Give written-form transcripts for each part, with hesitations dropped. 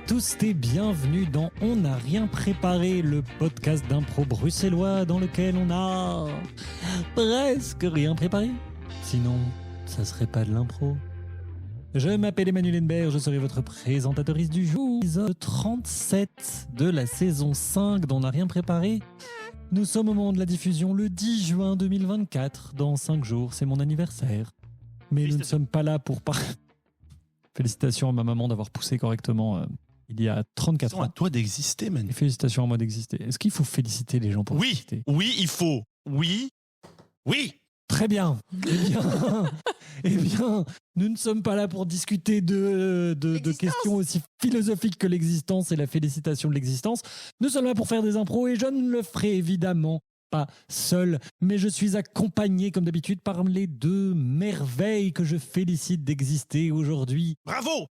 tous et bienvenue dans On n'a rien préparé, le podcast d'impro bruxellois dans lequel on a presque rien préparé. Sinon, ça serait pas de l'impro. Je m'appelle Emmanuel Henbert, je serai votre présentatrice du jour. Épisode 37 de la saison 5 d'On n'a rien préparé. Nous sommes au moment de la diffusion le 10 juin 2024. Dans 5 jours, c'est mon anniversaire. Mais nous ne sommes pas là pour parler. Félicitations à ma maman d'avoir poussé correctement il y a 34 ans. À toi d'exister, man. Et félicitations à moi d'exister. Est-ce qu'il faut féliciter les gens pour exister ? Oui, il faut. Oui. Très bien. Eh bien, nous ne sommes pas là pour discuter de questions aussi philosophiques que l'existence et la félicitation de l'existence. Nous sommes là pour faire des impros et je ne le ferai évidemment pas seul, mais je suis accompagné comme d'habitude par les deux merveilles que je félicite d'exister aujourd'hui. Bravo.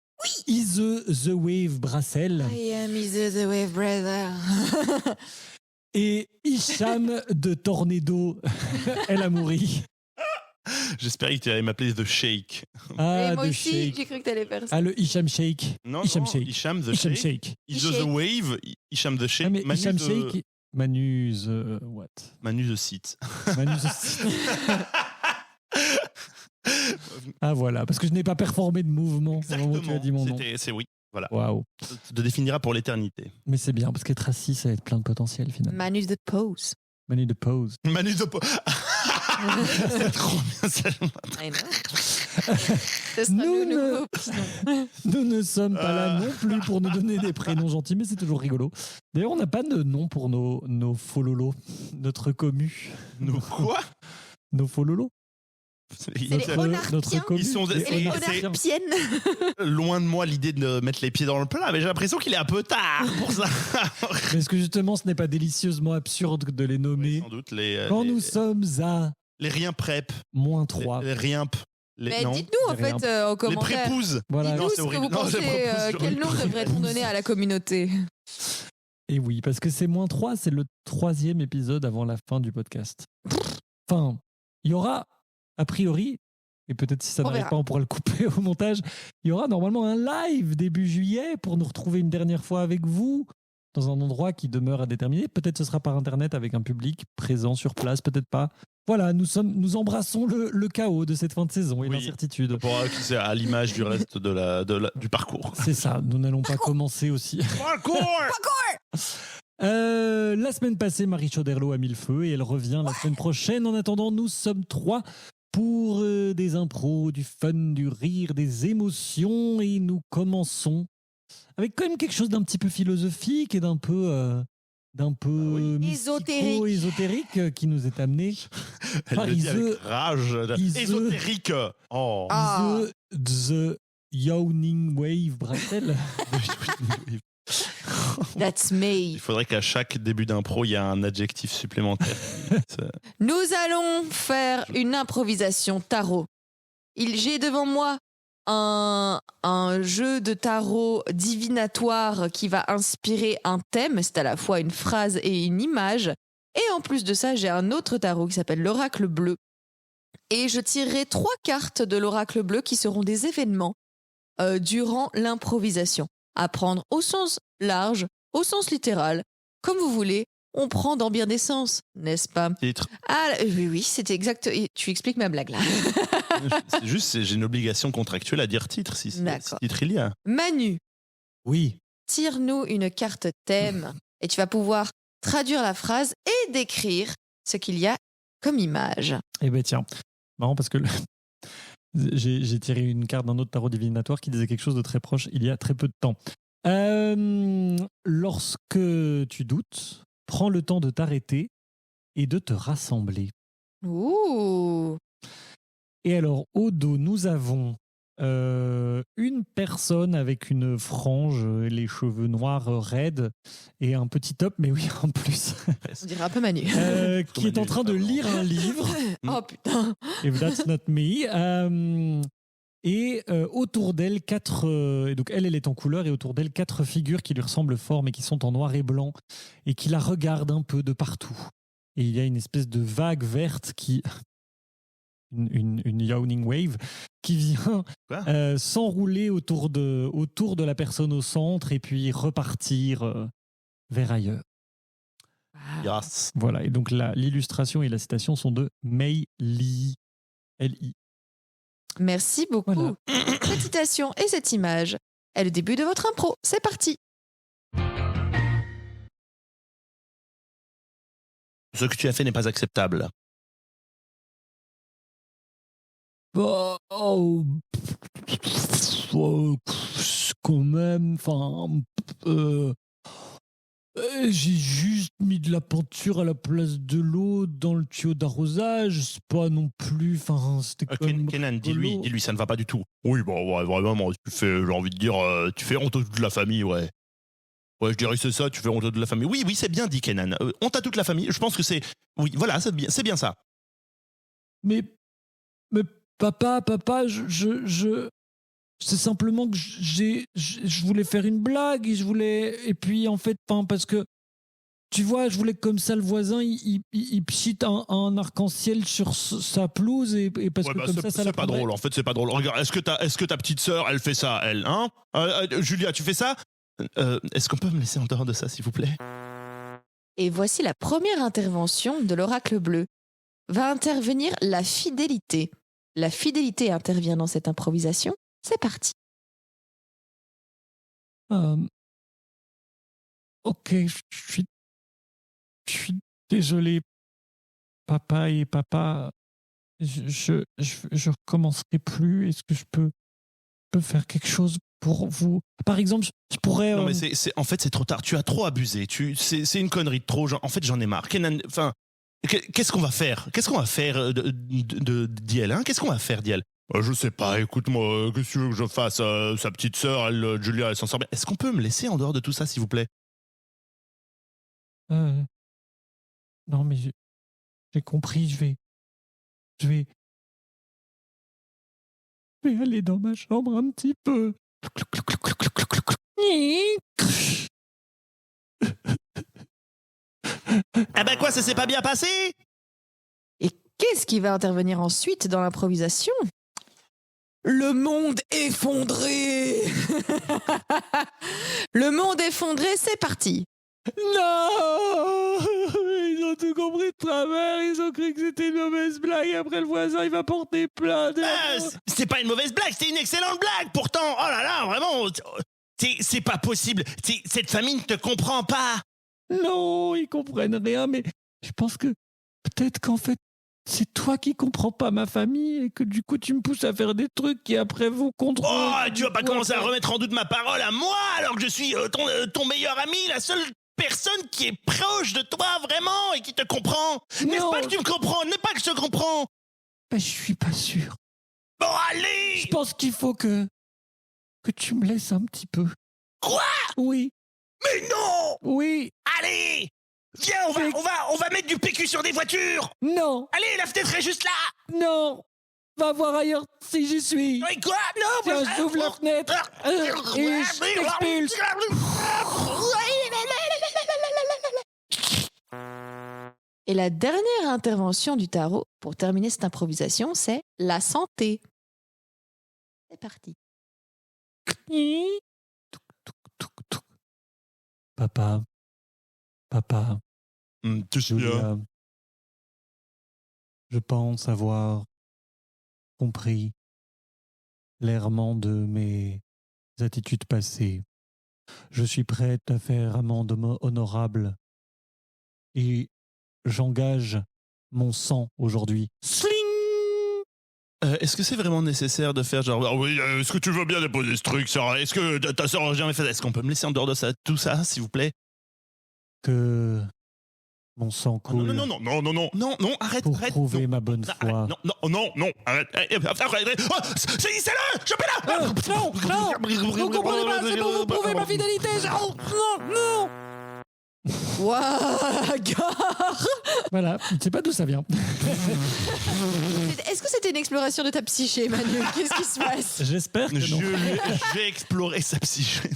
Ise the Wave Brassel. I am Ise the Wave Brother. Et Hicham de Tornado El Amouri. J'espérais que tu allais m'appeler The Shake. Ah, Et moi de aussi, Shake. j'ai cru que t'allais faire ça. Ah, le Hicham Shake. Non, Hicham Shake. Hicham The Hicham Shake. Shake. Is the Wave. Hicham The Shake. Ah, mais Manu Hicham the... Shake, Manu the what? Manu the Site. Manu the... Ah voilà, parce que je n'ai pas performé de mouvement au moment où tu as dit mon nom. C'est oui. Voilà. Waouh. Ça te définira pour l'éternité. Mais c'est bien, parce qu'être assis, ça va être plein de potentiel finalement. Manu the Pose. Manu de pause. Manu the c'est trop bien ça. I know. Ce sera Nous le nouveau prénom. Nous ne sommes pas là non plus pour nous donner des prénoms gentils, mais c'est toujours rigolo. D'ailleurs, on n'a pas de nom pour nos fololos, notre commu. Nous quoi? Nos fololos. C'est les Onarpiens. Notre commu. Ils sont des- Et les Onarpiens. Onarpiennes. Loin de moi l'idée de mettre les pieds dans le plat, mais j'ai l'impression qu'il est un peu tard pour ça. Mais est-ce que justement, ce n'est pas délicieusement absurde de les nommer Sans doute quand les, nous sommes à les rien prep, moins 3. les rien Mais non. dites-nous en les fait en Les commentaire. prépouses. Voilà. Dites-nous Non, ce c'est que horrible. vous Non, pensez. les prépouses, Quel nom horrible. devrait-on donner à la communauté? Et oui, parce que c'est moins 3, c'est le 3e épisode avant la fin du podcast. Enfin, il y aura, a priori, et peut-être si ça On n'arrive verra. pas, on pourra le couper au montage, il y aura normalement un live début juillet pour nous retrouver une dernière fois avec vous dans un endroit qui demeure à déterminer. Peut-être ce sera par Internet avec un public présent sur place, peut-être pas. Voilà, nous embrassons le chaos de cette fin de saison et Oui. l'incertitude. C'est à l'image du reste du parcours. C'est ça, nous n'allons pas commencer aussi. Parcours. La semaine passée, Marie Chauderlot a mis le feu et elle revient la semaine prochaine. En attendant, nous sommes 3 pour des impros, du fun, du rire, des émotions. Et nous commençons avec quand même quelque chose d'un petit peu philosophique et d'un peu ésotérique qui nous est amené Elle par le dit avec Ise rage. Ise- Ésotérique. Oh. Ah. the Yawning Wave Brassel. That's me. Il faudrait qu'à chaque début d'impro, il y ait un adjectif supplémentaire. Nous allons faire une improvisation tarot. J'ai devant moi un jeu de tarot divinatoire qui va inspirer un thème. C'est à la fois une phrase et une image. Et en plus de ça, j'ai un autre tarot qui s'appelle l'oracle bleu. Et je tirerai 3 cartes de l'oracle bleu qui seront des événements durant l'improvisation. À prendre au sens large, au sens littéral, comme vous voulez. On prend dans bien des sens, n'est-ce pas? Titre. Ah oui, c'était exact. Tu expliques ma blague là. C'est juste, j'ai une obligation contractuelle à dire titre si D'accord. titre il y a. Manu, Oui. tire-nous une carte thème et tu vas pouvoir traduire la phrase et décrire ce qu'il y a comme image. Eh ben tiens, marrant parce que j'ai tiré une carte d'un autre tarot divinatoire qui disait quelque chose de très proche il y a très peu de temps. Lorsque tu doutes, prends le temps de t'arrêter et de te rassembler. Ouh. Et alors, au dos, nous avons une personne avec une frange, les cheveux noirs raides et un petit top, mais oui, en plus, On dirait un peu Manu. qui est en train de lire un livre. Oh putain. If that's not me. Et autour d'elle, et donc elle est en couleur, et autour d'elle, 4 figures qui lui ressemblent fort, mais qui sont en noir et blanc, et qui la regardent un peu de partout. Et il y a une espèce de vague verte qui une yawning wave qui vient Quoi s'enrouler autour de la personne au centre et puis repartir vers ailleurs. Yes. Voilà, et donc l'illustration et la citation sont de Mei Li. L-I. Merci beaucoup. Voilà. Cette citation et cette image est le début de votre impro. C'est parti. Ce que tu as fait n'est pas acceptable. Bah, quand même, enfin, j'ai juste mis de la peinture à la place de l'eau dans le tuyau d'arrosage. C'est pas non plus, enfin, c'était comme Kenan, rigolo. dis-lui, ça ne va pas du tout. Oui, bon, ouais, vraiment, tu fais, j'ai envie de dire, tu fais honte à toute la famille, ouais. Ouais, je dirais c'est ça, tu fais honte à toute la famille. Oui, c'est bien dit, Kenan. Honte à toute la famille, je pense que c'est... Oui, voilà, c'est bien ça. Mais papa, c'est simplement que je voulais faire une blague et puis en fait, parce que tu vois, je voulais que comme ça le voisin il pchite un arc-en-ciel sur sa pelouse et parce que comme ça c'est pas drôle. En fait, c'est pas drôle. Regarde, est-ce que ta petite sœur, elle fait ça, elle, hein Julia, tu fais ça Est-ce qu'on peut me laisser en dehors de ça, s'il vous plaît? Et voici la première intervention de l'oracle bleu. Va intervenir la fidélité. La fidélité intervient dans cette improvisation. C'est parti. Ok, je suis désolé, papa et papa. Je recommencerai plus. Est-ce que je peux faire quelque chose pour vous? Par exemple, je pourrais... Non, mais en fait, c'est trop tard. Tu as trop abusé. C'est une connerie de trop. En fait, j'en ai marre. Kenan, enfin, qu'est-ce qu'on va faire? Qu'est-ce qu'on va faire d'Iel, hein? Qu'est-ce qu'on va faire d'Iel? Je sais pas, écoute-moi, qu'est-ce que tu veux que je fasse? Sa petite sœur, Julia, elle s'en sort bien. Est-ce qu'on peut me laisser en dehors de tout ça, s'il vous plaît? Non, mais j'ai compris, je vais aller dans ma chambre un petit peu. Ah ben quoi, ça s'est pas bien passé? Et qu'est-ce qui va intervenir ensuite dans l'improvisation? Le monde effondré. Le monde effondré, c'est parti. Non! Ils ont tout compris de travers, ils ont cru que c'était une mauvaise blague, après le voisin il va porter plainte. C'est pas une mauvaise blague, c'était une excellente blague pourtant. Oh là là, vraiment, c'est pas possible. Cette famille ne te comprend pas. Non, ils comprennent rien, mais je pense que peut-être qu'en fait c'est toi qui comprends pas ma famille et que du coup tu me pousses à faire des trucs qui après vont contre... Oh, tu vas pas commencer à remettre en doute ma parole à moi alors que je suis ton meilleur ami, la seule personne qui est proche de toi vraiment et qui te comprend. N'est-ce pas que tu me comprends? N'est pas que je te comprends? Ben, je suis pas sûr. Bon, allez! Je pense qu'il faut que tu me laisses un petit peu. Quoi? Oui. Mais non! Oui. Allez! Viens, on va mettre du PQ sur des voitures! Non. Allez, la fenêtre est juste là! Non. Va voir ailleurs si j'y suis. Mais quoi? Non! Tiens, j'ouvre la fenêtre et je t'expulse. Et la dernière intervention du tarot, pour terminer cette improvisation, c'est la santé. C'est parti. Papa. Julia. Je pense avoir compris l'errement de mes attitudes passées. Je suis prête à faire amende honorable et j'engage mon sang aujourd'hui. Sling! Est-ce que c'est vraiment nécessaire de faire genre oui, est-ce que tu veux bien déposer ce truc, Sarah? Est-ce que ta sœur a jamais fait ça? Est-ce qu'on peut me laisser en dehors de ça, tout ça, s'il vous plaît? Que mon sang coule. Non, arrête, pour arrête. prouver Non, ma bonne foi. Non, arrête. Oh, saisissez-le! Chopez-le! Non, vous comprenez pas, c'est pour vous prouver ma fidélité. Non. Waouh, gare. Voilà, je ne sais pas d'où ça vient. Est-ce que c'était une exploration de ta psyché, Manu? Qu'est-ce qui se passe? J'espère que non. J'ai exploré sa psyché.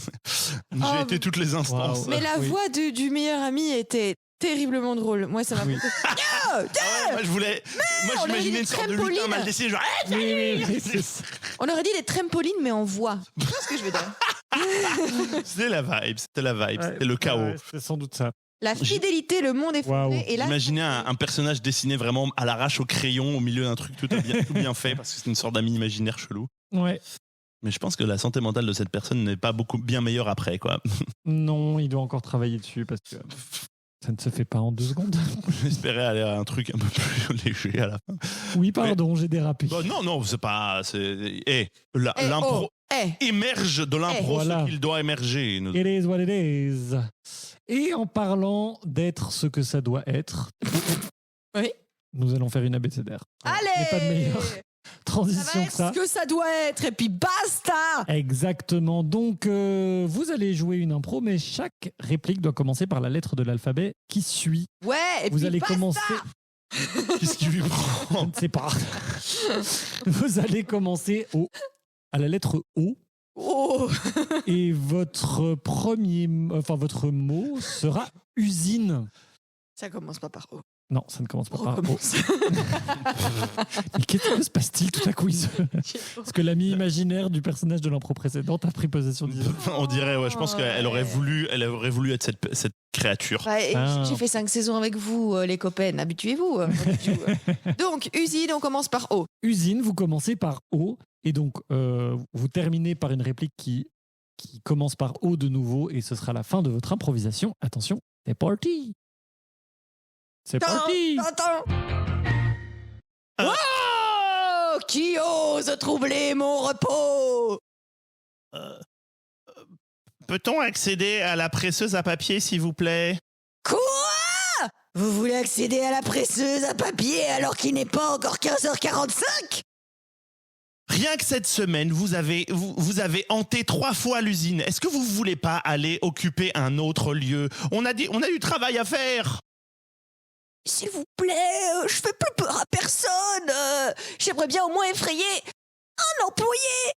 J'ai été toutes les instances. Wow. Mais la voix du meilleur ami était terriblement drôle. Moi, ça m'a beaucoup... Moi, on j'imaginais aurait une dit sorte de trampoline. lutin mal dessiné, genre. Oui, c'est ça. On aurait dit des trampolines, mais en voix. Tu vois ce que je veux dire? C'était la vibe, Ouais, c'était le chaos. ouais, c'est sans doute ça. La fidélité, le monde est fondé. Waouh. Et là, Imaginez un personnage dessiné vraiment à l'arrache au crayon au milieu d'un truc tout bien fait parce que c'est une sorte d'ami imaginaire chelou. Ouais. Mais je pense que la santé mentale de cette personne n'est pas bien meilleure après, quoi. Non, il doit encore travailler dessus parce que ça ne se fait pas en 2 secondes. J'espérais aller à un truc un peu plus léger à la fin. Oui, pardon, j'ai dérapé. Bah, non, c'est pas. L'impro émerge de l'impro Voilà. ce qu'il doit émerger. It is what it is. Et en parlant d'être ce que ça doit être, Oui. nous allons faire une abécédaire. Allez, Mais pas de meilleure ça transition va que être ça. ce que ça doit être, et puis basta. Exactement. Donc, vous allez jouer une impro, mais chaque réplique doit commencer par la lettre de l'alphabet qui suit. Ouais, et Vous puis allez basta. commencer. Qu'est-ce qui lui Je prend ne sais pas. Vous allez commencer à la lettre O. Oh. Et votre mot sera usine. Ça commence pas par O. Non, ça ne commence pas On par O. recommence. Mais qu'est-ce que se passe-t-il tout à coup Parce que l'ami imaginaire du personnage de l'impro précédente a pris possession du jeu. On dirait, ouais, je pense qu'elle aurait Ouais. voulu être cette créature. Ouais, et Ah. j'ai fait 5 saisons avec vous, les copains. Habituez-vous. Donc, usine, on commence par O. Usine, vous commencez par O. Et donc, vous terminez par une réplique qui commence par O de nouveau. Et ce sera la fin de votre improvisation. Attention, c'est parti. C'est parti. Attends. Oh, qui ose troubler mon repos? Peut-on accéder à la presseuse à papier, s'il vous plaît? Quoi? Vous voulez accéder à la presseuse à papier alors qu'il n'est pas encore 15h45? Rien que cette semaine, vous avez hanté 3 fois l'usine. Est-ce que vous voulez pas aller occuper un autre lieu? On a du travail à faire. S'il vous plaît, je fais plus peur à personne. J'aimerais bien au moins effrayer un employé.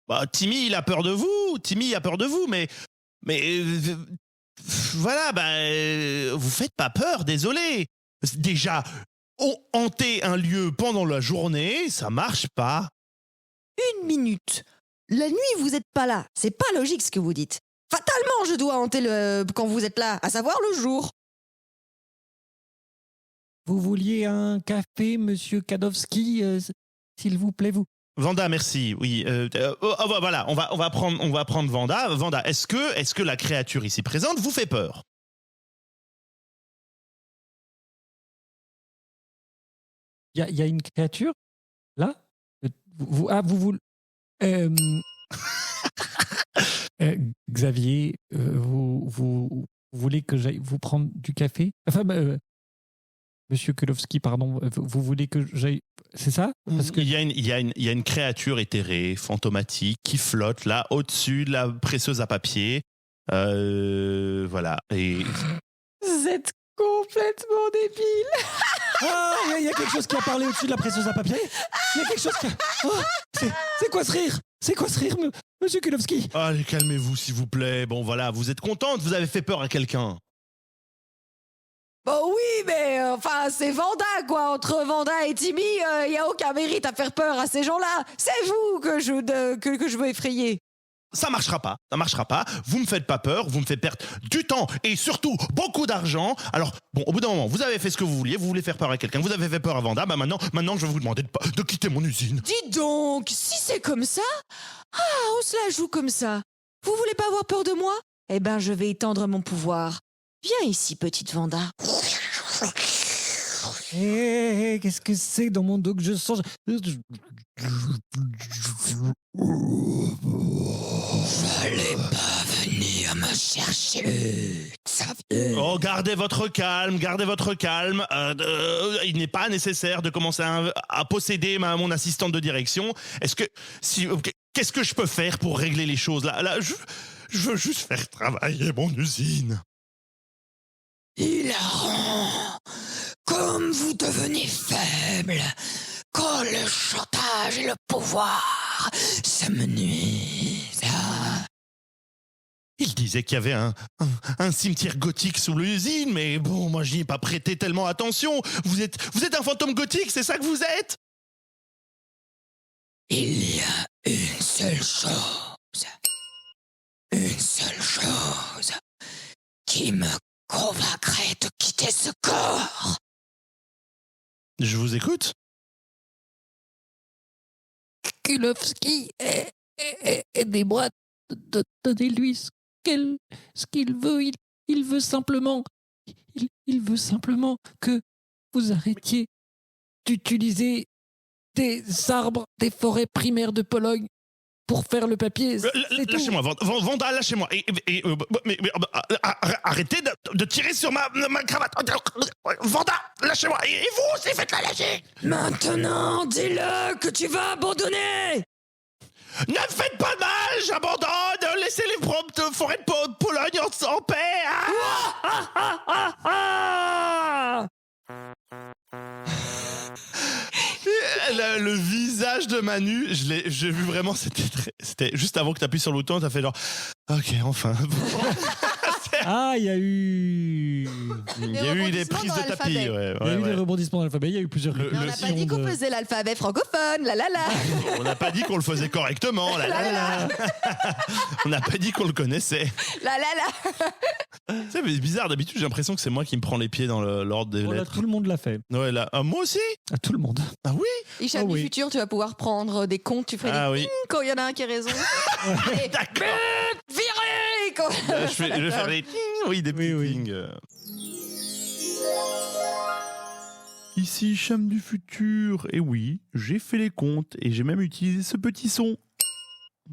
Bah, Timmy, il a peur de vous, mais voilà, vous faites pas peur, désolé. Déjà, hanter un lieu pendant la journée, ça marche pas. 1 minute. La nuit, vous êtes pas là. C'est pas logique ce que vous dites. Fatalement, je dois hanter quand vous êtes là, à savoir le jour. Vous vouliez un café, monsieur Kadowski, s'il vous plaît, vous. Vanda, merci. Oui. Voilà, on va prendre Vanda. Vanda, est-ce que la créature ici présente vous fait peur? Il y a une créature là. Xavier, vous voulez que j'aille vous prendre du café? Enfin, monsieur Kulowski, pardon, vous voulez que j'aille. C'est ça? Parce que Il y a une créature éthérée, fantomatique, qui flotte là au-dessus de la presseuse à papier. Voilà. Et Vous êtes complètement débile. Ah, il y a quelque chose qui a parlé au-dessus de la presseuse à papier. Il y a quelque chose qui a. Oh, c'est quoi ce rire? C'est quoi ce rire, monsieur Kulowski? allez, calmez-vous, s'il vous plaît. Bon, voilà, vous êtes contente, vous avez fait peur à quelqu'un. Bon oui, mais enfin, c'est Vanda, quoi. Entre Vanda et Timmy, il n'y a aucun mérite à faire peur à ces gens-là. C'est vous que je veux effrayer. Ça marchera pas. Vous me faites pas peur, vous me faites perdre du temps et surtout beaucoup d'argent. Alors, bon, au bout d'un moment, vous avez fait ce que vous voulez faire peur à quelqu'un, vous avez fait peur à Vanda, maintenant, je vais vous demander de quitter mon usine. Dis donc, si c'est comme ça, on se la joue comme ça. Vous voulez pas avoir peur de moi? Eh ben, je vais étendre mon pouvoir. Viens ici, petite Vanda. Qu'est-ce que c'est dans mon dos que je sens? Fallait pas venir me chercher, Xavier. Oh, gardez votre calme. Il n'est pas nécessaire de commencer à posséder mon assistante de direction. Qu'est-ce que je peux faire pour régler les choses là, je veux juste faire travailler mon usine. Hilarant, comme vous devenez faible, quand le chantage et le pouvoir se me nuisent. Il disait qu'il y avait un cimetière gothique sous l'usine, mais bon, moi j'y ai pas prêté tellement attention. Vous êtes un fantôme gothique, c'est ça que vous êtes? Il y a une seule chose qui me convaincrait de quitter ce corps. Je vous écoute. Kulowski, aidez-moi, donnez-lui ce qu'il veut. Il veut simplement, il veut simplement que vous arrêtiez d'utiliser des arbres des forêts primaires de Pologne pour faire le papier. Lâchez-moi, Vanda, lâchez-moi. Arrêtez de tirer sur ma cravate. Vanda, lâchez-moi. Et vous aussi, faites-la lâcher. Maintenant, dis-le que tu vas abandonner. Ne faites pas de mal, j'abandonne. Laissez les forêts de Pologne en paix. Le visage de Manu, j'ai vu vraiment, c'était juste avant que tu appuies sur le bouton, t'as fait genre, ok, enfin. Ah, il y a eu des prises de tapis. il y a eu des rebondissements dans l'alphabet, il y a eu plusieurs Mais on n'a pas dit qu'on faisait l'alphabet francophone, la la la. On n'a pas dit qu'on le faisait correctement, la la la. On n'a pas dit qu'on le connaissait. La la la. C'est bizarre, d'habitude j'ai l'impression que c'est moi qui me prends les pieds dans l'ordre des lettres. Tout le monde l'a fait. Ouais, là, moi aussi. Tout le monde. Ah oui. Hicham du futur, tu vas pouvoir prendre des comptes, tu ferais des oui. quand il y en a un qui a raison. Et D'accord. viré quand... Je vais faire des oui, des petits pings. Ici Hicham du futur, et oui, j'ai fait les comptes et j'ai même utilisé ce petit son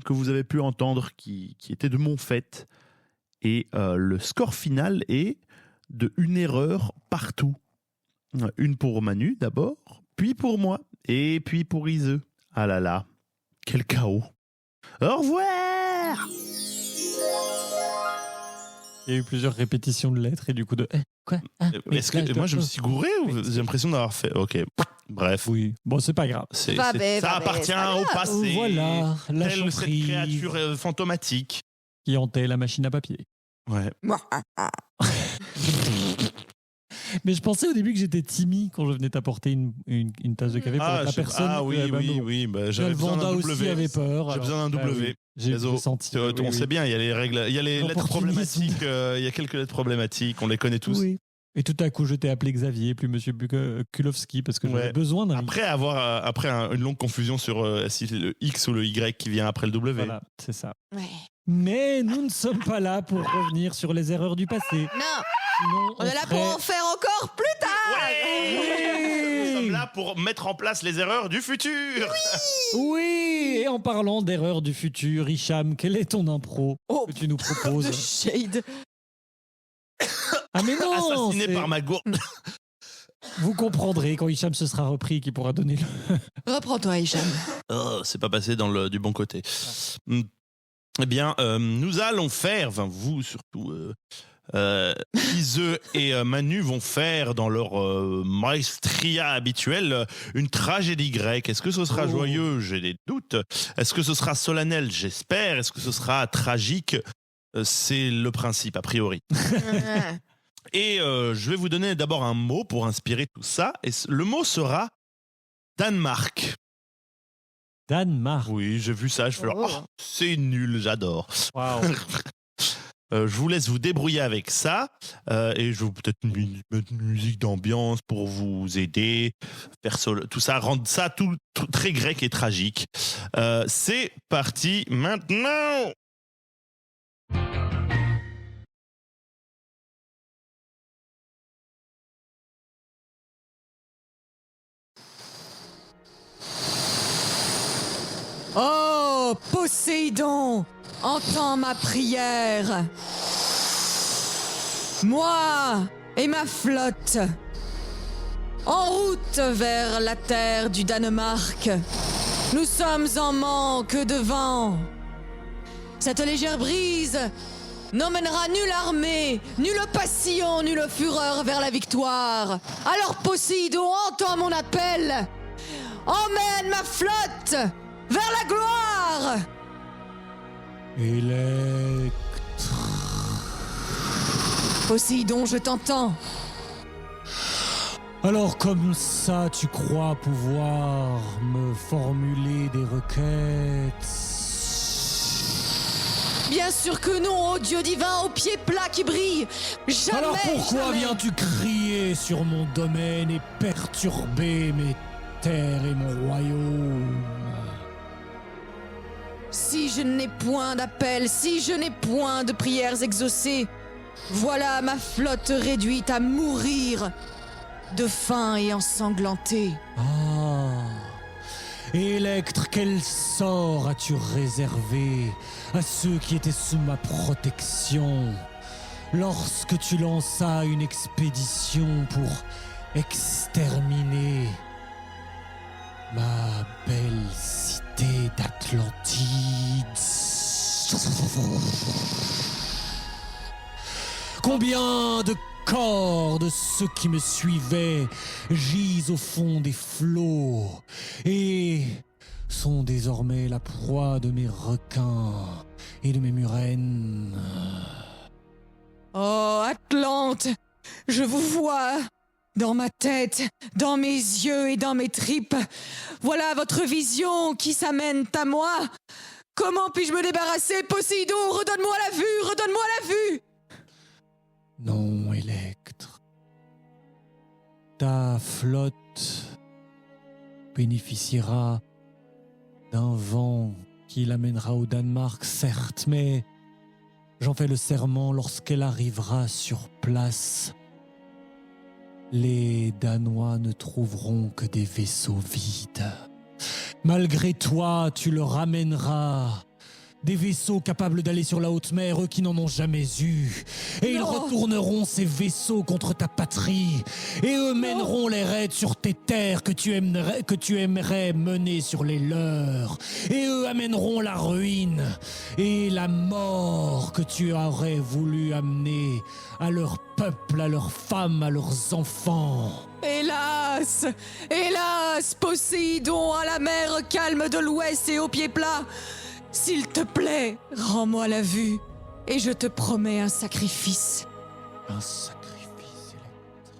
que vous avez pu entendre qui était de mon fait. Et le score final est de une erreur partout. Une pour Manu d'abord, puis pour moi, et puis pour Ise. Ah là là, quel chaos. Au revoir. Il y a eu plusieurs répétitions de lettres et du coup de... Quoi Est-ce que moi je me suis gouré ou j'ai l'impression d'avoir fait... Ok, bref. Oui, bon c'est pas grave. Ça va, appartient ça au va. passé. Voilà, la Telle cette chanterie créature fantomatique. qui hantait la machine à papier. Ouais. Mais je pensais au début que j'étais Timmy quand je venais t'apporter une tasse de café pour la personne. Ah oui, oui. Bah, j'avais besoin Vanda d'un aussi W. avait peur. J'ai besoin d'un W. Oui. J'ai senti. On sait bien, il y a les règles, il y a les lettres L'opportunisme. problématiques, il y a quelques lettres problématiques, on les connaît tous. Oui. Et tout à coup, je t'ai appelé Xavier, plus Monsieur Kulowski, parce que j'avais besoin d'un... Après une longue confusion sur si c'est le X ou le Y qui vient après le W. Voilà, c'est ça. Ouais. Mais nous ne sommes pas là pour revenir sur les erreurs du passé. Non, Sinon, on est là pour en faire encore plus tard. Nous sommes là pour mettre en place les erreurs du futur. Oui, et en parlant d'erreurs du futur, Hicham, quel est ton impro que tu nous De proposes? shade. Ah mais non, Assassiné par ma gourde. Vous comprendrez quand Hicham se sera repris qui pourra donner le... Reprends-toi, Hicham. Oh, c'est pas passé du bon côté. Eh bien, nous allons faire, enfin vous surtout, Ise et Manu vont faire dans leur maestria habituelle une tragédie grecque. Est-ce que ce sera joyeux? J'ai des doutes. Est-ce que ce sera solennel? J'espère. Est-ce que ce sera tragique? C'est le principe, a priori. Et je vais vous donner d'abord un mot pour inspirer tout ça. Et le mot sera Danemark. Danemark. Oui, j'ai vu ça. Je fais c'est nul, j'adore. Waouh. Je vous laisse vous débrouiller avec ça et je vais peut-être mettre une musique d'ambiance pour vous aider, faire tout ça, rendre ça tout très grec et tragique. C'est parti maintenant. Oh, Poséidon, entends ma prière. Moi et ma flotte, en route vers la terre du Danemark, nous sommes en manque de vent. Cette légère brise n'emmènera nulle armée, nulle passion, nulle fureur vers la victoire. Alors Poséidon, entends mon appel. Emmène ma flotte vers la gloire. Électra. Poséidon, je t'entends. Alors comme ça, tu crois pouvoir me formuler des requêtes? Bien sûr que non, ô dieu divin aux pieds plats qui brillent. Jamais. Alors pourquoi jamais. viens-tu crier sur mon domaine et perturber mes terres et mon royaume? Si je n'ai point d'appel, si je n'ai point de prières exaucées, voilà ma flotte réduite à mourir de faim et ensanglantée. Ah, Électre, quel sort as-tu réservé à ceux qui étaient sous ma protection lorsque tu lanças une expédition pour exterminer ma belle cité d'Atlantide? Combien de corps de ceux qui me suivaient gisent au fond des flots et sont désormais la proie de mes requins et de mes murènes. Oh, Atlante, je vous vois dans ma tête, dans mes yeux et dans mes tripes. Voilà votre vision qui s'amène à moi. Comment puis-je me débarrasser, Poséidon? Redonne-moi la vue, redonne-moi la vue. Non, Électre. Ta flotte bénéficiera d'un vent qui l'amènera au Danemark, certes, mais j'en fais le serment, lorsqu'elle arrivera sur place, les Danois ne trouveront que des vaisseaux vides. Malgré toi, tu leur ramèneras des vaisseaux capables d'aller sur la haute mer, eux qui n'en ont jamais eu. Et ils retourneront ces vaisseaux contre ta patrie. Et eux mèneront les raids sur tes terres que tu aimerais mener sur les leurs. Et eux amèneront la ruine et la mort que tu aurais voulu amener à leur peuple, à leurs femmes, à leurs enfants. Hélas, hélas, Poséidon à la mer calme de l'ouest et aux pieds plats. S'il te plaît, rends-moi la vue et je te promets un sacrifice. Un sacrifice, Électre.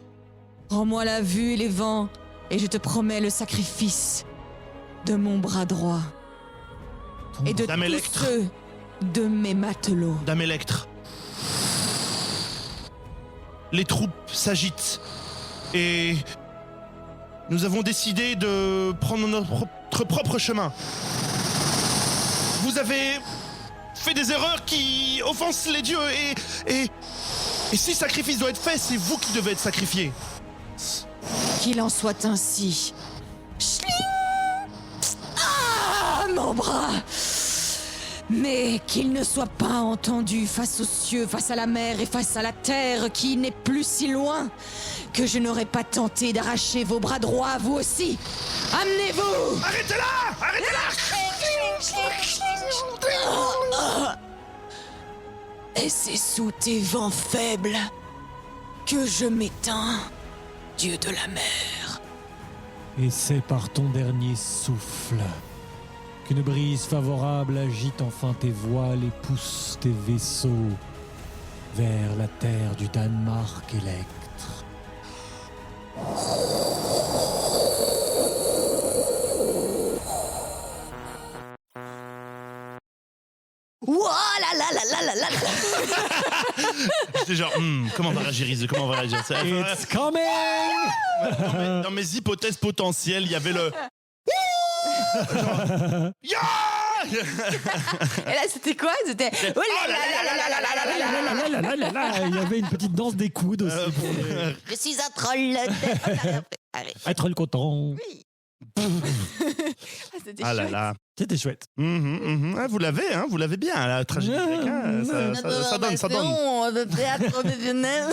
Rends-moi la vue et les vents et je te promets le sacrifice de mon bras droit et de Dame tous Électre. ceux de mes matelots. Dame Électre. Les troupes s'agitent et nous avons décidé de prendre notre propre chemin. Vous avez fait des erreurs qui offensent les dieux et si sacrifice doit être fait, c'est vous qui devez être sacrifié. Qu'il en soit ainsi. Schling! Ah, mon bras! Mais qu'il ne soit pas entendu face aux cieux, face à la mer et face à la terre qui n'est plus si loin, que je n'aurais pas tenté d'arracher vos bras droits, vous aussi. Amenez-vous! Arrêtez-la! Arrêtez-la! Et c'est sous tes vents faibles que je m'éteins, Dieu de la mer. Et c'est par ton dernier souffle qu'une brise favorable agite enfin tes voiles et pousse tes vaisseaux vers la terre du Danemark, Électre. Ouah là là là là là là là. J'étais genre, comment va réagir Izu? Comment va réagir? It's coming! Dans mes hypothèses potentielles, il y avait le... Genre, ya! Et là, c'était quoi? C'était... Oh là là là là là là là là là là. Là, là, là, là, là, il y avait une petite danse des coudes aussi. Je suis un troll. Allez. Être le content. Ah, c'était Ah là chouette. là. C'était chouette. Ah, vous l'avez, hein, vous l'avez bien, la tragédie grecque, hein, ça donne, ça donne. De théâtre professionnel.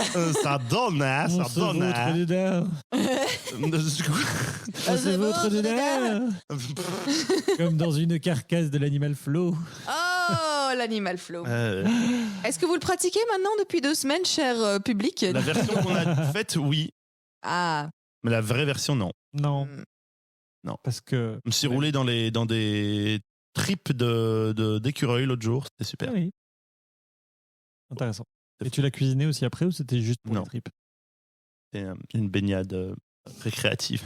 Ça donne, hein, On ça se donne. vautre Hein. dedans. On se vautre dedans. Comme dans une carcasse de l'animal flow. Oh, l'animal flow. Est-ce que vous le pratiquez maintenant depuis 2 semaines, cher public? La version qu'on a faite, oui, Ah. mais la vraie version, non. Non. Hmm. Non. Parce que. Je me suis roulé dans des tripes d'écureuil l'autre jour, c'était super. Oui. Intéressant. Et tu l'as cuisiné aussi après ou c'était juste pour Non. les tripes? C'est une baignade récréative.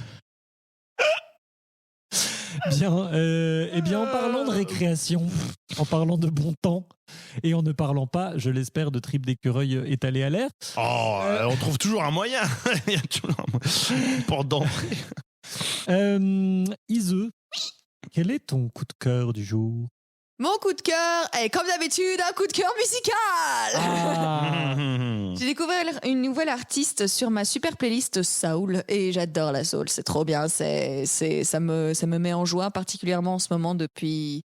Bien, eh bien, en parlant de récréation, en parlant de bon temps, et en ne parlant pas, je l'espère, de tripes d'écureuil étalées à l'air. Oh, on trouve toujours un moyen. Il y a toujours un moyen. Pour d'entrée. Ise, quel est ton coup de cœur du jour? Mon coup de cœur est, comme d'habitude, un coup de cœur musical. Ah, J'ai découvert une nouvelle artiste sur ma super playlist Soul et j'adore la soul, c'est trop bien, ça me met en joie particulièrement en ce moment depuis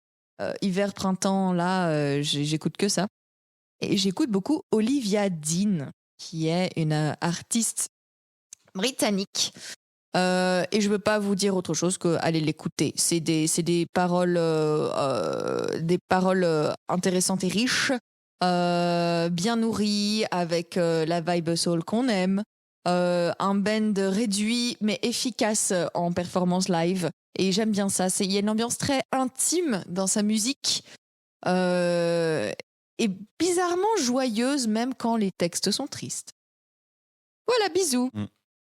hiver-printemps, là j'écoute que ça. Et j'écoute beaucoup Olivia Dean, qui est une artiste britannique. Et je ne veux pas vous dire autre chose qu'aller l'écouter. C'est des paroles intéressantes et riches, bien nourries, avec la vibe soul qu'on aime, un band réduit mais efficace en performance live. Et j'aime bien ça. Il y a une ambiance très intime dans sa musique et bizarrement joyeuse même quand les textes sont tristes. Voilà, bisous.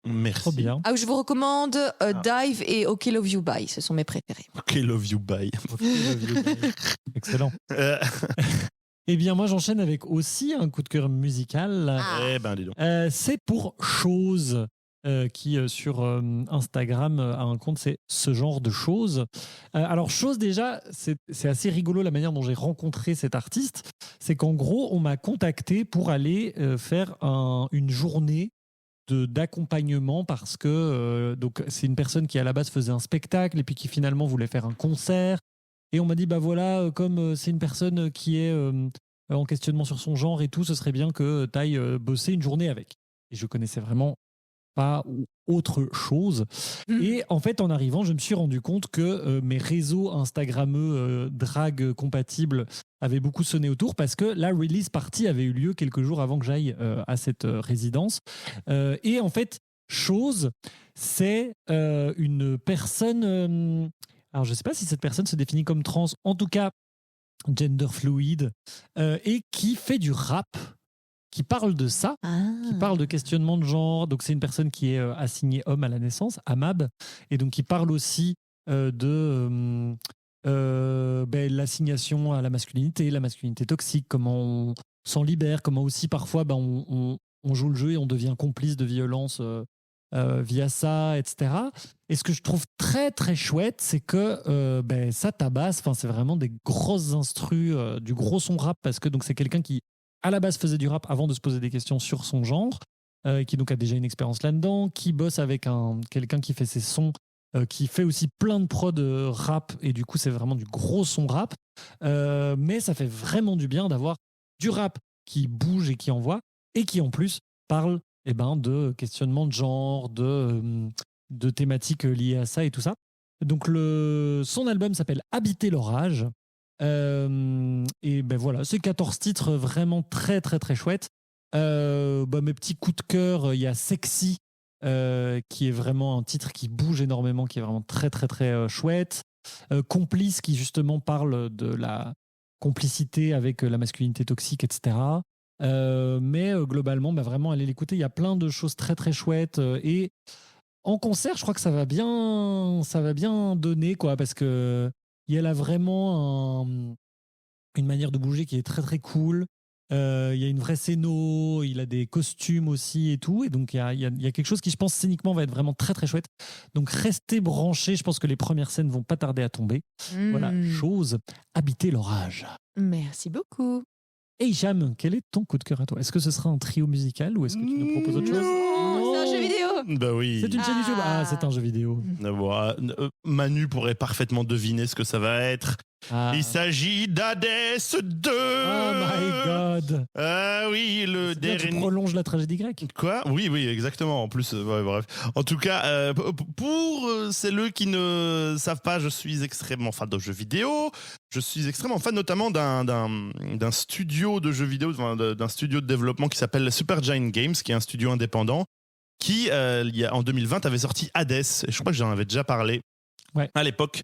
Merci. trop bien. Ah, je vous recommande Dive et OK Love You Bye, ce sont mes préférés. Ok, love you, bye. Excellent. Eh bien, moi, j'enchaîne avec aussi un coup de cœur musical. Eh ben, dis donc. C'est pour Chose, qui sur Instagram a un compte, c'est ce genre de choses. Alors, Chose, déjà, c'est assez rigolo la manière dont j'ai rencontré cet artiste. C'est qu'en gros, on m'a contacté pour aller faire une journée d'accompagnement parce que donc c'est une personne qui à la base faisait un spectacle et puis qui finalement voulait faire un concert. Et on m'a dit, bah voilà, comme c'est une personne qui est en questionnement sur son genre et tout, ce serait bien que tu ailles bosser une journée avec. Et je connaissais vraiment pas autre chose. Et en fait, en arrivant, je me suis rendu compte que mes réseaux Instagrammeux drague compatibles avaient beaucoup sonné autour parce que la release party avait eu lieu quelques jours avant que j'aille à cette résidence. Et en fait, Chose, c'est une personne... alors, je ne sais pas si cette personne se définit comme trans, en tout cas gender fluide, et qui fait du rap, qui parle de ça, qui parle de questionnement de genre. Donc, c'est une personne qui est assignée homme à la naissance, Amab, et donc qui parle aussi de l'assignation à la masculinité toxique, comment on s'en libère, comment aussi parfois on joue le jeu et on devient complice de violence via ça, etc. Et ce que je trouve très très chouette, c'est que ça tabasse, c'est vraiment des grosses instrus, du gros son rap, parce que donc c'est quelqu'un qui à la base faisait du rap avant de se poser des questions sur son genre, qui donc a déjà une expérience là-dedans, qui bosse avec quelqu'un qui fait ses sons, qui fait aussi plein de prods rap, et du coup c'est vraiment du gros son rap, mais ça fait vraiment du bien d'avoir du rap qui bouge et qui envoie, et qui en plus parle de questionnement de genre, de thématiques liées à ça et tout ça. Donc son album s'appelle Habiter l'orage. Et voilà, c'est 14 titres vraiment très très très chouettes. Mes petits coups de cœur, il y a Sexy, qui est vraiment un titre qui bouge énormément, qui est vraiment très très très chouette. Complice, qui justement parle de la complicité avec la masculinité toxique, etc. Mais globalement, vraiment aller l'écouter. Il y a plein de choses très très chouettes, et en concert, je crois que ça va bien donner, quoi, parce que il a vraiment une manière de bouger qui est très très cool. Il y a une vraie scéno, il a des costumes aussi et tout, et donc il y a quelque chose qui, je pense, scéniquement va être vraiment très très chouette. Donc restez branchés, je pense que les premières scènes vont pas tarder à tomber. Voilà, Chose, Habiter l'orage. Merci beaucoup. Et Hicham, quel est ton coup de cœur à toi? Est-ce que ce sera un trio musical ou est-ce que tu nous proposes autre chose? C'est un jeu vidéo. Bah oui. C'est une chaîne YouTube. Ah, c'est un jeu vidéo. Manu pourrait parfaitement deviner ce que ça va être. Il s'agit d'Hades 2. Oh my god. Ah oui, le dernier. Tu prolonges la tragédie grecque. Quoi? Oui, exactement. En plus, bref. En tout cas, pour celles qui ne savent pas, je suis extrêmement fan de jeux vidéo. Je suis extrêmement fan notamment d'un studio de jeux vidéo, d'un studio de développement qui s'appelle Supergiant Games, qui est un studio indépendant, qui, en 2020, avait sorti Hades. Je crois que j'en avais déjà parlé. Ouais. À l'époque,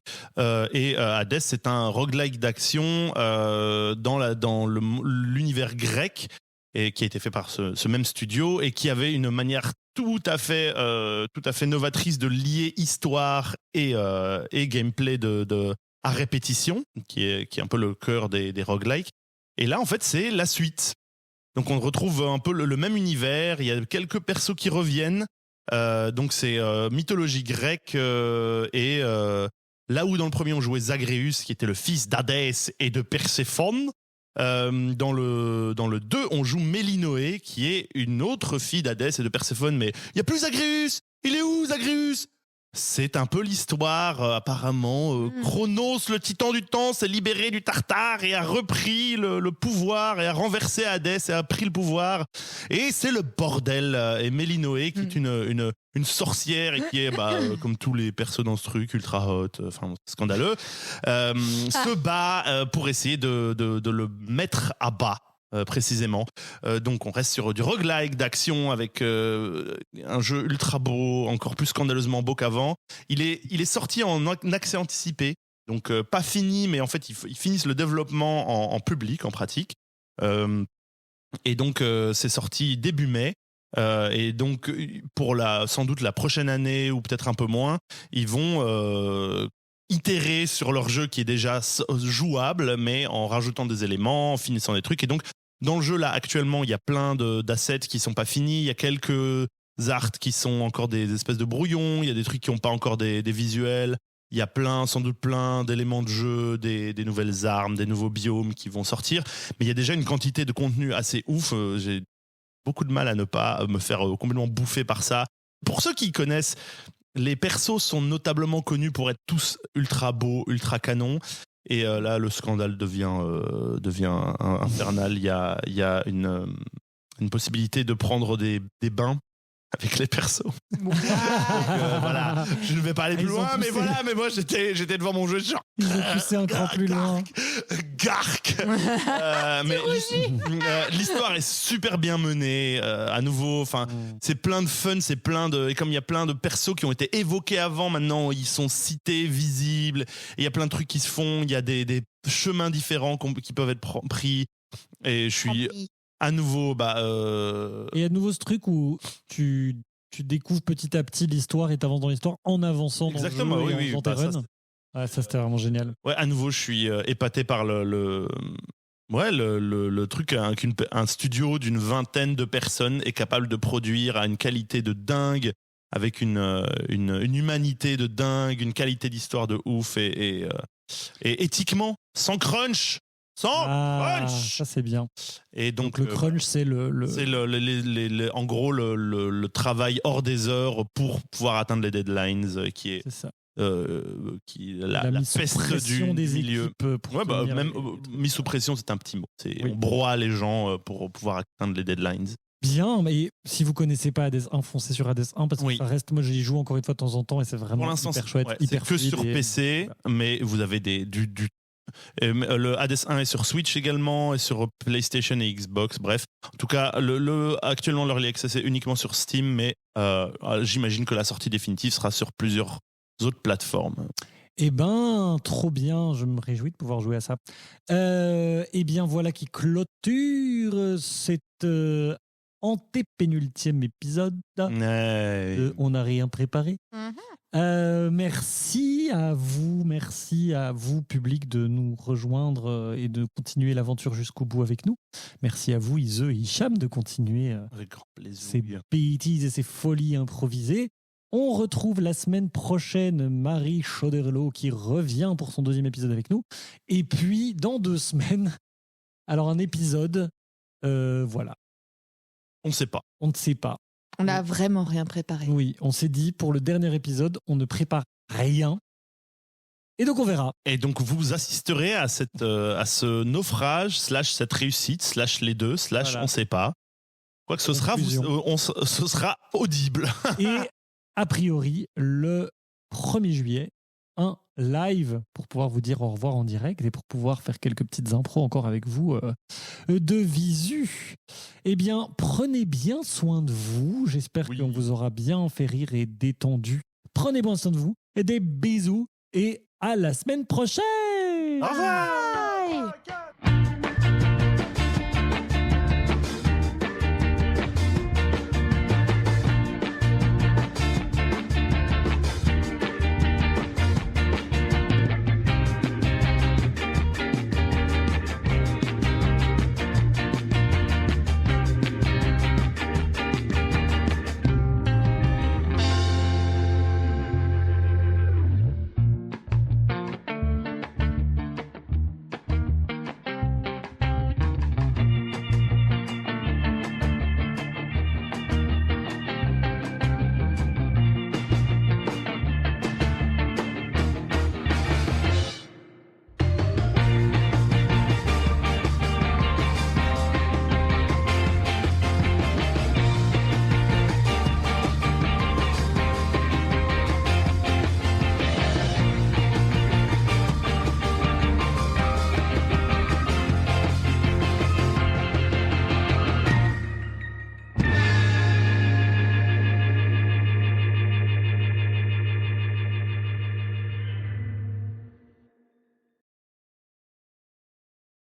et Hades, c'est un roguelike d'action dans l'univers grec, et qui a été fait par ce même studio et qui avait une manière tout à fait novatrice de lier histoire et gameplay à répétition, qui est un peu le cœur des roguelikes. Et là, en fait, c'est la suite. Donc on retrouve un peu le même univers, il y a quelques persos qui reviennent, donc c'est mythologie grecque et là où dans le premier on jouait Zagreus qui était le fils d'Hadès et de Perséphone, dans le 2 on joue Mélinoé qui est une autre fille d'Hadès et de Perséphone, mais il n'y a plus Zagreus, il est où Zagreus? C'est un peu l'histoire, apparemment. Chronos, le titan du temps, s'est libéré du Tartare et a repris le pouvoir et a renversé Hadès et a pris le pouvoir. Et c'est le bordel. Et Mélinoé, qui est une sorcière et qui est, comme tous les persos dans ce truc, ultra hot, enfin scandaleux, se bat pour essayer de le mettre à bas. Précisément. Donc on reste sur du roguelike d'action avec un jeu ultra beau, encore plus scandaleusement beau qu'avant. Il est sorti en accès anticipé, donc pas fini, mais en fait ils finissent le développement en public, en pratique. Et donc c'est sorti début mai. Et donc pour sans doute la prochaine année ou peut-être un peu moins, ils vont itérer sur leur jeu qui est déjà jouable, mais en rajoutant des éléments, en finissant des trucs. Et donc dans le jeu là actuellement il y a plein d'assets qui sont pas finis, il y a quelques arts qui sont encore des espèces de brouillons, il y a des trucs qui n'ont pas encore des visuels, il y a sans doute plein d'éléments de jeu, des nouvelles armes, des nouveaux biomes qui vont sortir, mais il y a déjà une quantité de contenu assez ouf. J'ai beaucoup de mal à ne pas me faire complètement bouffer par ça. Pour ceux qui connaissent, les persos sont notablement connus pour être tous ultra beaux, ultra canons. Et là, le scandale devient infernal. Il y a une possibilité de prendre des bains avec les persos. Donc, voilà, je ne vais pas aller plus loin, mais voilà, mais moi j'étais devant mon jeu genre. Ils ont poussé un cran plus loin. Garc. Mais l'histoire est super bien menée. À nouveau, enfin, c'est plein de fun, et comme il y a plein de persos qui ont été évoqués avant, maintenant ils sont cités, visibles. Et il y a plein de trucs qui se font. Il y a des chemins différents qui peuvent être pris. Et je suis à nouveau, Et à nouveau ce truc où tu découvres petit à petit l'histoire et t'avances dans l'histoire en avançant exactement, dans le jeu et en faisant tes runs. Ouais, ça c'était vraiment génial. Ouais, à nouveau, je suis épaté par le truc qu'un studio d'une vingtaine de personnes est capable de produire à une qualité de dingue, avec une humanité de dingue, une qualité d'histoire de ouf et éthiquement, sans crunch. Crunch. Ça c'est bien. Et donc le crunch, c'est c'est en gros le travail hors des heures pour pouvoir atteindre les deadlines, qui est ça. Qui la peste du des milieu. Même mis sous pression, c'est un petit mot. On broie les gens pour pouvoir atteindre les deadlines. Bien, mais si vous connaissez pas Hades 1, foncez sur Hades 1 parce que ça reste. Moi, j'y joue encore une fois de temps en temps et c'est vraiment hyper chouette, hyper fluide. C'est que sur PC, voilà. Mais vous avez le Hades 1 est sur Switch également et sur PlayStation et Xbox. Bref, en tout cas, actuellement l'Early Access est uniquement sur Steam, mais j'imagine que la sortie définitive sera sur plusieurs autres plateformes. Eh ben, trop bien, je me réjouis de pouvoir jouer à ça. Eh bien, voilà qui clôture cet antépénultième épisode. On n'a rien préparé. Merci à vous, public, de nous rejoindre et de continuer l'aventure jusqu'au bout avec nous. Merci à vous, Ise et Hicham, de continuer ces bêtises et ces folies improvisées. On retrouve la semaine prochaine Marie Choderlo qui revient pour son 2e épisode avec nous. Et puis, dans 2 semaines, alors un épisode, voilà. On ne sait pas. On ne sait pas. On n'a vraiment rien préparé. Oui, on s'est dit, pour le dernier épisode, on ne prépare rien. Et donc, on verra. Et donc, vous assisterez à ce naufrage, / cette réussite, / les deux, / on ne sait pas. Quoi que ce sera, ce sera audible. Et a priori, le 1er juillet, un live pour pouvoir vous dire au revoir en direct et pour pouvoir faire quelques petites impros encore avec vous de visu. Eh bien, prenez bien soin de vous. J'espère qu'on vous aura bien fait rire et détendu. Prenez bien soin de vous et des bisous et à la semaine prochaine. Au revoir.